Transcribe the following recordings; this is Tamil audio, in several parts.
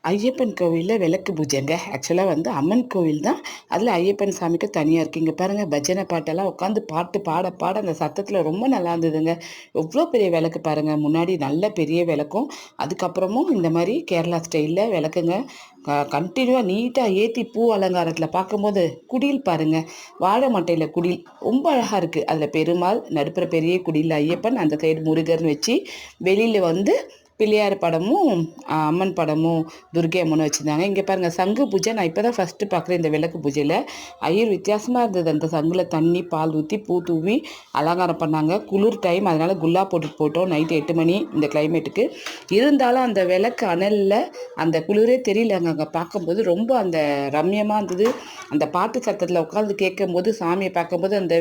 ஐயப்பன் கோவிலில் விளக்கு பூஜைங்க. ஆக்சுவலாக வந்து அம்மன் கோவில் தான். அதில் ஐயப்பன் சாமிக்கு தனியாக இருக்குது. இங்கே பாருங்கள், பஜனை பாட்டெல்லாம் உட்காந்து பாட்டு பாட பாட அந்த சத்தத்தில் ரொம்ப நல்லா இருந்ததுங்க. எவ்வளோ பெரிய விளக்கு பாருங்கள். முன்னாடி நல்ல பெரிய விளக்கும், அதுக்கப்புறமும் இந்த மாதிரி கேரளா ஸ்டைலில் விளக்குங்க. கண்டினியூவாக நீட்டாக ஏற்றி பூ அலங்காரத்தில் பார்க்கும்போது குடில் பாருங்கள், வாழை மட்டையில் குடில் ரொம்ப அழகாக இருக்குது. அதில் பெருமாள், நடுப்புற பெரிய குடியில் ஐயப்பன், அந்த சைடு முருகர்னு வச்சு வெளியில் வந்து பிள்ளையார் படமும் அம்மன் படமும் துர்க்கை அம்மனும் வச்சுருந்தாங்க. இங்கே பாருங்கள், சங்கு பூஜை. நான் இப்போ தான் ஃபஸ்ட்டு பார்க்குறேன் இந்த விளக்கு பூஜையில். ஐயர் வித்தியாசமாக இருந்தது. அந்த சங்கில் தண்ணி பால் ஊற்றி பூ தூவி அலங்காரம் பண்ணாங்க. குளிர் டைம், அதனால் குல்லா போட்டுட்டு போட்டோம். நைட்டு 8 மணி இந்த கிளைமேட்டுக்கு. இருந்தாலும் அந்த விளக்கு அனலில் அந்த குளிரே தெரியலங்க. அங்கே பார்க்கும்போது ரொம்ப அந்த ரம்யமாக இருந்தது. அந்த பாட்டு சத்தத்தில் உட்காந்து கேட்கும்போது, சாமியை பார்க்கும்போது அந்த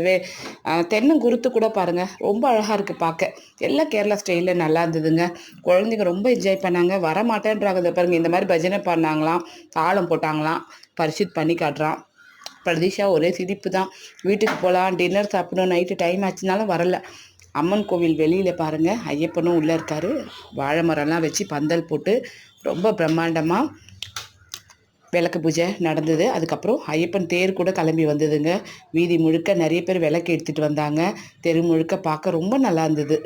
தென்னங்குருத்து கூட பாருங்கள், ரொம்ப அழகாக இருக்குது பார்க்க. எல்லாம் கேரளா ஸ்டைலில் நல்லா இருந்ததுங்க. குழந்தைங்க ரொம்ப என்ஜாய் பண்ணாங்க. வரமாட்டேன்றாங்க. பாருங்கள், இந்த மாதிரி பஜனை பண்ணாங்களாம், தாளம் போட்டாங்களாம். பரிசுத் பண்ணி காட்டுறான். பிரதீஷா ஒரே சிரிப்பு தான். வீட்டுக்கு போகலாம், டின்னர் சாப்பிடணும், நைட்டு டைம் ஆச்சுனாலும் வரல. அம்மன் கோவில் வெளியில் பாருங்கள், ஐயப்பனும் உள்ளே இருக்கார். வாழை மரம்லாம் வச்சு பந்தல் போட்டு ரொம்ப பிரம்மாண்டமாக விளக்கு பூஜை நடந்தது. அதுக்கப்புறம் ஐயப்பன் தேர் கூட கிளம்பி வந்ததுங்க. வீதி முழுக்க நிறைய பேர் விளக்கு எடுத்துகிட்டு வந்தாங்க. தெரு முழுக்க பார்க்க ரொம்ப நல்லா இருந்தது.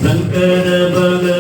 சங்கர